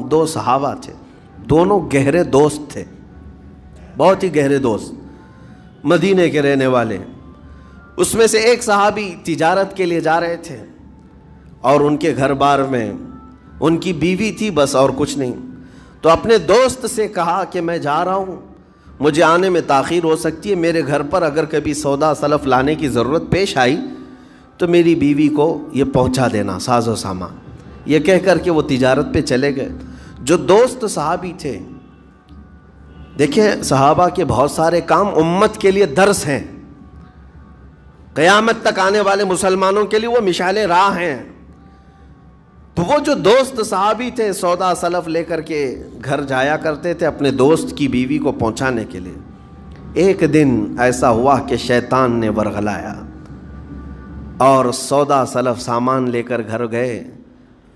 دو صحابہ تھے، دونوں گہرے دوست تھے، بہت ہی گہرے دوست، مدینے کے رہنے والے۔ اس میں سے ایک صحابی تجارت کے لیے جا رہے تھے اور ان کے گھر بار میں ان کی بیوی تھی بس، اور کچھ نہیں۔ تو اپنے دوست سے کہا کہ میں جا رہا ہوں، مجھے آنے میں تاخیر ہو سکتی ہے، میرے گھر پر اگر کبھی سودا سلف لانے کی ضرورت پیش آئی تو میری بیوی کو یہ پہنچا دینا، ساز و سامان۔ یہ کہہ کر کے وہ تجارت پہ چلے گئے۔ جو دوست صحابی تھے، دیکھیں صحابہ کے بہت سارے کام امت کے لیے درس ہیں، قیامت تک آنے والے مسلمانوں کے لیے وہ مشعل راہ ہیں۔ تو وہ جو دوست صحابی تھے سودا سلف لے کر کے گھر جایا کرتے تھے اپنے دوست کی بیوی کو پہنچانے کے لیے۔ ایک دن ایسا ہوا کہ شیطان نے ورغلایا اور سودا سلف سامان لے کر گھر گئے۔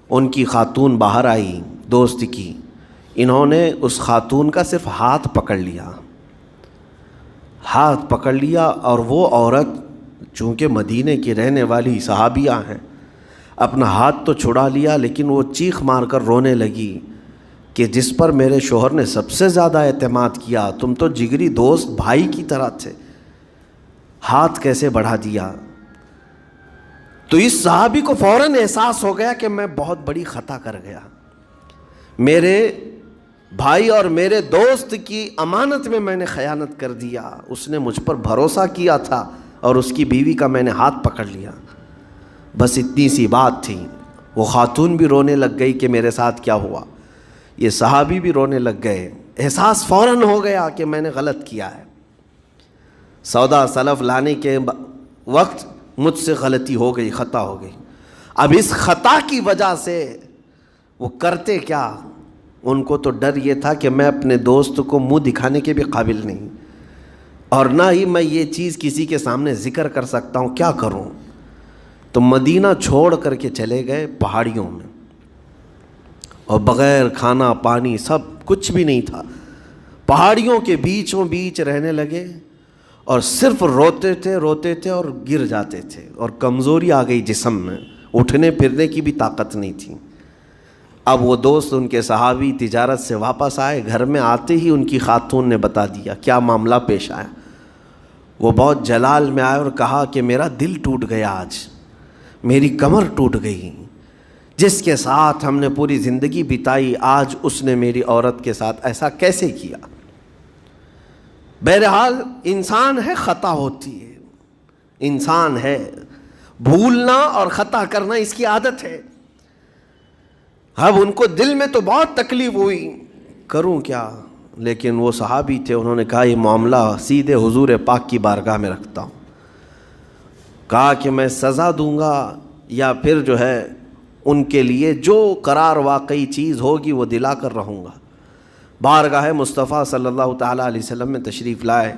ان کی خاتون باہر آئی دوست کی، انہوں نے اس خاتون کا صرف ہاتھ پکڑ لیا اور وہ عورت چونکہ مدینے کی رہنے والی صحابیہ ہیں، اپنا ہاتھ تو چھڑا لیا لیکن وہ چیخ مار کر رونے لگی کہ جس پر میرے شوہر نے سب سے زیادہ اعتماد کیا، تم تو جگری دوست بھائی کی طرح تھے، ہاتھ کیسے بڑھا دیا؟ تو اس صحابی کو فوراً احساس ہو گیا کہ میں بہت بڑی خطا کر گیا، میرے بھائی اور میرے دوست کی امانت میں نے خیانت کر دیا، اس نے مجھ پر بھروسہ کیا تھا اور اس کی بیوی کا میں نے ہاتھ پکڑ لیا۔ بس اتنی سی بات تھی، وہ خاتون بھی رونے لگ گئی کہ میرے ساتھ کیا ہوا، یہ صحابی بھی رونے لگ گئے، احساس فوراً ہو گیا کہ میں نے غلط کیا ہے، سودا سلف لانے کے وقت مجھ سے غلطی ہو گئی، خطا ہو گئی۔ اب اس خطا کی وجہ سے وہ کرتے کیا؟ ان کو تو ڈر یہ تھا کہ میں اپنے دوست کو منہ دکھانے کے بھی قابل نہیں، اور نہ ہی میں یہ چیز کسی کے سامنے ذکر کر سکتا ہوں، کیا کروں؟ تو مدینہ چھوڑ کر کے چلے گئے پہاڑیوں میں، اور بغیر کھانا پانی سب کچھ بھی نہیں تھا، پہاڑیوں کے بیچوں بیچ رہنے لگے، اور صرف روتے تھے اور گر جاتے تھے، اور کمزوری آ گئی جسم میں، اٹھنے پھرنے کی بھی طاقت نہیں تھی۔ اب وہ دوست ان کے صحابی تجارت سے واپس آئے، گھر میں آتے ہی ان کی خاتون نے بتا دیا کیا معاملہ پیش آیا۔ وہ بہت جلال میں آئے اور کہا کہ میرا دل ٹوٹ گیا، آج میری کمر ٹوٹ گئی، جس کے ساتھ ہم نے پوری زندگی بتائی آج اس نے میری عورت کے ساتھ ایسا کیسے کیا؟ بہرحال انسان ہے، خطا ہوتی ہے، انسان ہے، بھولنا اور خطا کرنا اس کی عادت ہے۔ اب ان کو دل میں تو بہت تکلیف ہوئی، کروں کیا؟ لیکن وہ صحابی تھے، انہوں نے کہا یہ معاملہ سیدھے حضور پاک کی بارگاہ میں رکھتا ہوں، کہا کہ میں سزا دوں گا یا پھر جو ہے ان کے لیے جو قرار واقعی چیز ہوگی وہ دلا کر رہوں گا۔ بارگاہ مصطفیٰ صلی اللہ تعالیٰ علیہ وسلم میں تشریف لائے،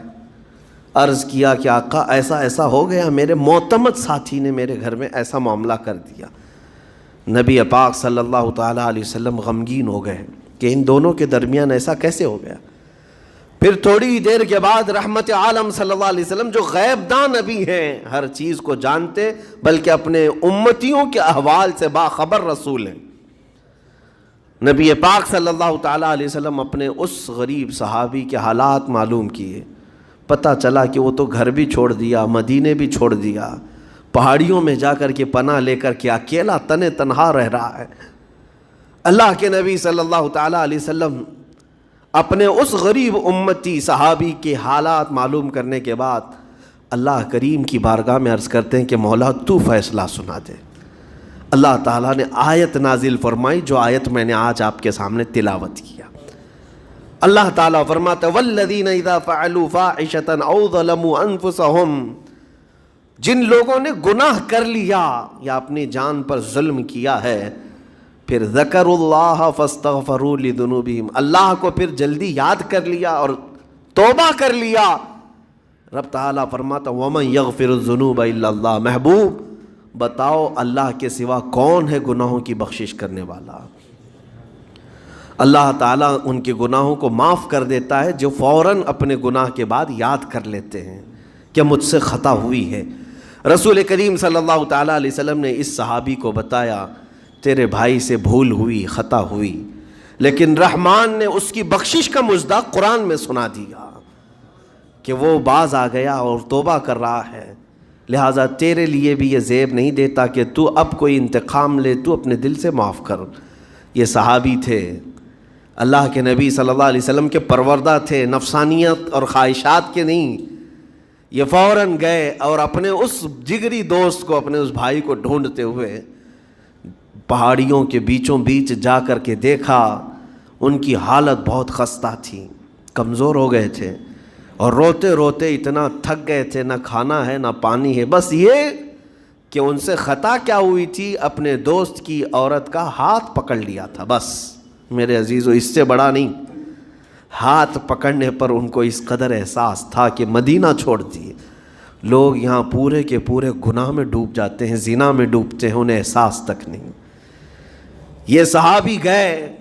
عرض کیا کہ آقا ایسا ایسا ہو گیا، میرے معتمد ساتھی نے میرے گھر میں ایسا معاملہ کر دیا۔ نبی پاک صلی اللہ تعالیٰ علیہ وسلم غمگین ہو گئے کہ ان دونوں کے درمیان ایسا کیسے ہو گیا۔ پھر تھوڑی دیر کے بعد رحمت عالم صلی اللہ علیہ وسلم جو غیب داں نبی ہیں، ہر چیز کو جانتے بلکہ اپنے امتیوں کے احوال سے باخبر رسول ہیں، نبی پاک صلی اللہ تعالیٰ علیہ وسلم اپنے اس غریب صحابی کے حالات معلوم کیے، پتہ چلا کہ وہ تو گھر بھی چھوڑ دیا، مدینے بھی چھوڑ دیا، پہاڑیوں میں جا کر کے پناہ لے کر کے اکیلا تنہا رہ رہا ہے۔ اللہ کے نبی صلی اللہ تعالیٰ علیہ وسلم اپنے اس غریب امتی صحابی کے حالات معلوم کرنے کے بعد اللہ کریم کی بارگاہ میں عرض کرتے ہیں کہ مولا تو فیصلہ سنا دے۔ اللہ تعالیٰ نے آیت نازل فرمائی، جو آیت میں نے آج آپ کے سامنے تلاوت کیا۔ اللہ تعالیٰ فرماتا ہے والذین اذا فعلوا فاحشۃ او ظلموا انفسهم، جن لوگوں نے گناہ کر لیا یا اپنی جان پر ظلم کیا ہے، پھر ذکروا اللہ فاستغفروا لذنوبہم، اللہ کو پھر جلدی یاد کر لیا اور توبہ کر لیا، رب تعالیٰ فرماتا ومن یغفر الذنوب الا اللہ، محبوب بتاؤ اللہ کے سوا کون ہے گناہوں کی بخشش کرنے والا؟ اللہ تعالیٰ ان کے گناہوں کو معاف کر دیتا ہے جو فوراً اپنے گناہ کے بعد یاد کر لیتے ہیں کہ مجھ سے خطا ہوئی ہے۔ رسول کریم صلی اللہ تعالیٰ علیہ وسلم نے اس صحابی کو بتایا تیرے بھائی سے بھول ہوئی، خطا ہوئی، لیکن رحمان نے اس کی بخشش کا مصداق قرآن میں سنا دیا کہ وہ باز آ گیا اور توبہ کر رہا ہے، لہٰذا تیرے لیے بھی یہ زیب نہیں دیتا کہ تو اب کوئی انتقام لے، تو اپنے دل سے معاف کر۔ یہ صحابی تھے، اللہ کے نبی صلی اللہ علیہ وسلم کے پروردہ تھے، نفسانیت اور خواہشات کے نہیں۔ یہ فوراً گئے اور اپنے اس جگری دوست کو، اپنے اس بھائی کو ڈھونڈتے ہوئے پہاڑیوں کے بیچوں بیچ جا کر کے دیکھا، ان کی حالت بہت خستہ تھی، کمزور ہو گئے تھے، اور روتے روتے اتنا تھک گئے تھے، نہ کھانا ہے نہ پانی ہے، بس یہ کہ ان سے خطا کیا ہوئی تھی، اپنے دوست کی عورت کا ہاتھ پکڑ لیا تھا، بس میرے عزیزو اس سے بڑا نہیں۔ ہاتھ پکڑنے پر ان کو اس قدر احساس تھا کہ مدینہ چھوڑ دیے۔ لوگ یہاں پورے کے پورے گناہ میں ڈوب جاتے ہیں، زنا میں ڈوبتے ہیں، انہیں احساس تک نہیں۔ یہ صحابی گئے،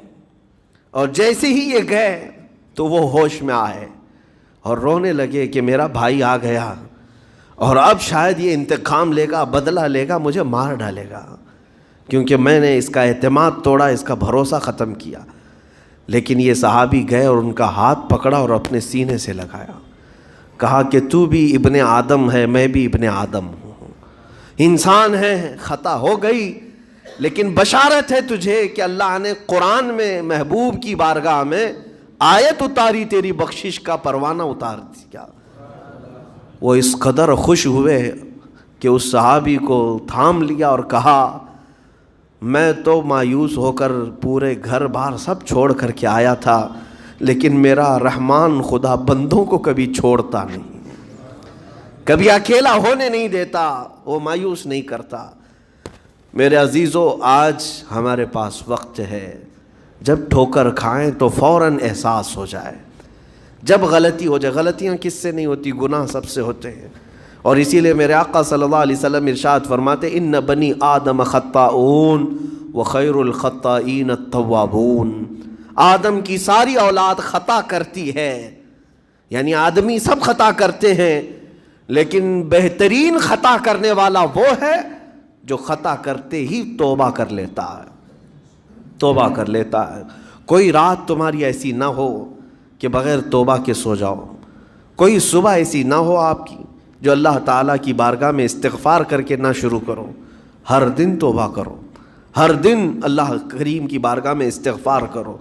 اور جیسے ہی یہ گئے تو وہ ہوش میں آئے اور رونے لگے کہ میرا بھائی آ گیا اور اب شاید یہ انتقام لے گا، بدلہ لے گا، مجھے مار ڈالے گا، کیونکہ میں نے اس کا اعتماد توڑا، اس کا بھروسہ ختم کیا۔ لیکن یہ صحابی گئے اور ان کا ہاتھ پکڑا اور اپنے سینے سے لگایا، کہا کہ تو بھی ابن آدم ہے، میں بھی ابن آدم ہوں، انسان ہے، خطا ہو گئی، لیکن بشارت ہے تجھے کہ اللہ نے قرآن میں محبوب کی بارگاہ میں آیت اتاری، تیری بخشش کا پروانہ اتار دیا۔ وہ اس قدر خوش ہوئے کہ اس صحابی کو تھام لیا اور کہا میں تو مایوس ہو کر پورے گھر بار سب چھوڑ کر کے آیا تھا، لیکن میرا رحمان خدا بندوں کو کبھی چھوڑتا نہیں، کبھی اکیلا ہونے نہیں دیتا، وہ مایوس نہیں کرتا۔ میرے عزیزو، آج ہمارے پاس وقت ہے، جب ٹھوکر کھائیں تو فوراً احساس ہو جائے، جب غلطی ہو جائے۔ غلطیاں کس سے نہیں ہوتی؟ گناہ سب سے ہوتے ہیں، اور اسی لیے میرے آقا صلی اللہ علیہ وسلم ارشاد فرماتے ان بنی آدم خطاؤون وخیر الخطائین التوابون۔ آدم کی ساری اولاد خطا کرتی ہے، یعنی آدمی سب خطا کرتے ہیں، لیکن بہترین خطا کرنے والا وہ ہے جو خطا کرتے ہی توبہ کر لیتا ہے، توبہ کر لیتا ہے۔ کوئی رات تمہاری ایسی نہ ہو کہ بغیر توبہ کے سو جاؤ، کوئی صبح ایسی نہ ہو آپ کی جو اللہ تعالیٰ کی بارگاہ میں استغفار کر کے نہ شروع کرو۔ ہر دن توبہ کرو، ہر دن اللہ کریم کی بارگاہ میں استغفار کرو۔